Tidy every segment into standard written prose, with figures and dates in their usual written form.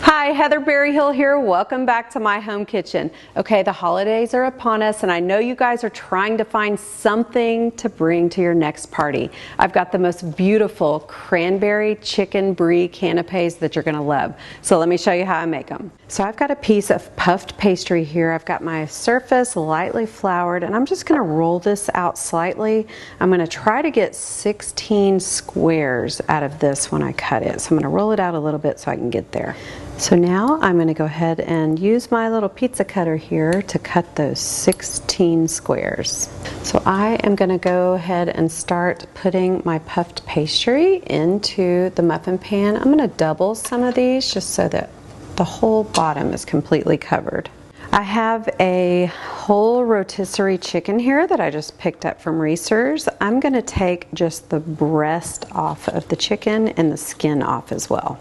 Hi, Heather Berryhill here. Welcome back to my home kitchen. Okay, the holidays are upon us and I know you guys are trying to find something to bring to your next party. I've got the most beautiful cranberry chicken brie canapés that you're gonna love. So let me show you how I make them. So I've got a piece of puffed pastry here. I've got my surface lightly floured and I'm just gonna roll this out slightly. I'm gonna try to get 16 squares out of this when I cut it. So I'm gonna roll it out a little bit so I can get there. So now I'm going to go ahead and use my little pizza cutter here to cut those 16 squares. So I am going to go ahead and start putting my puffed pastry into the muffin pan. I'm going to double some of these just so that the whole bottom is completely covered. I have a whole rotisserie chicken here that I just picked up from Reese's. I'm going to take just the breast off of the chicken and the skin off as well.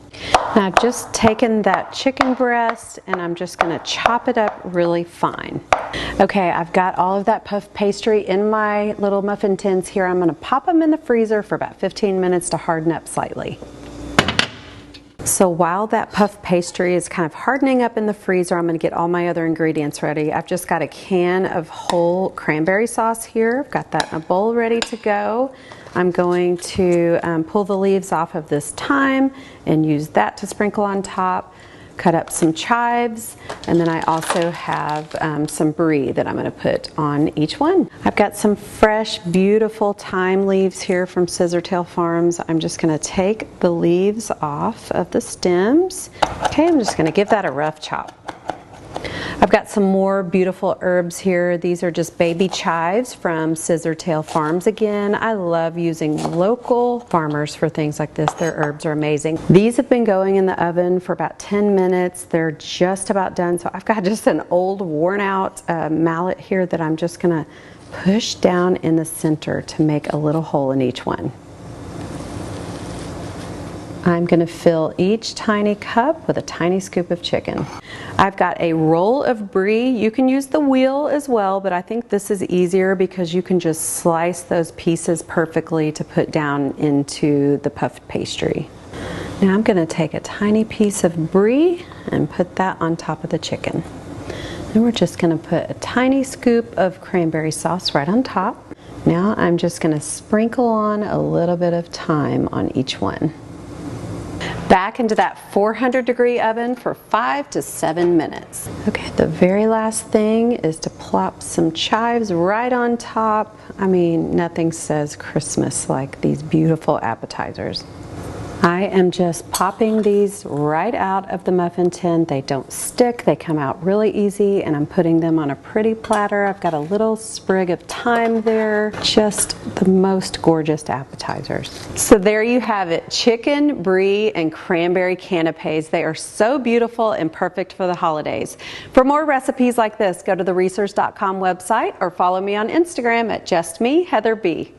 Now I've just taken that chicken breast and I'm just going to chop it up really fine. Okay, I've got all of that puff pastry in my little muffin tins here. I'm going to pop them in the freezer for about 15 minutes to harden up slightly. So while that puff pastry is kind of hardening up in the freezer, I'm going to get all my other ingredients ready. I've just got a can of whole cranberry sauce here. I've got that in a bowl ready to go. I'm going to pull the leaves off of this thyme and use that to sprinkle on top. Cut up some chives, and then I also have some brie that I'm going to put on each one. I've got some fresh, beautiful thyme leaves here from Scissortail Farms. I'm just going to take the leaves off of the stems. Okay, I'm just going to give that a rough chop. I've got some more beautiful herbs here. These are just baby chives from Scissortail Farms again. I love using local farmers for things like this. Their herbs are amazing. These have been going in the oven for about 10 minutes. They're just about done. So I've got just an old worn out mallet here that I'm just gonna push down in the center to make a little hole in each one. I'm going to fill each tiny cup with a tiny scoop of chicken. I've got a roll of brie. You can use the wheel as well, but I think this is easier because you can just slice those pieces perfectly to put down into the puffed pastry. Now I'm going to take a tiny piece of brie and put that on top of the chicken. Then we're just going to put a tiny scoop of cranberry sauce right on top. Now I'm just going to sprinkle on a little bit of thyme on each one. Back into that 400-degree oven for 5 to 7 minutes. Okay, the very last thing is to plop some chives right on top. I mean, nothing says Christmas like these beautiful appetizers. I am just popping these right out of the muffin tin. They don't stick, they come out really easy, and I'm putting them on a pretty platter. I've got a little sprig of thyme there. Just the most gorgeous appetizers. So there you have it, chicken, brie, and cranberry canapés. They are so beautiful and perfect for the holidays. For more recipes like this, go to the Reese's.com website or follow me on Instagram at JustMeHeatherB.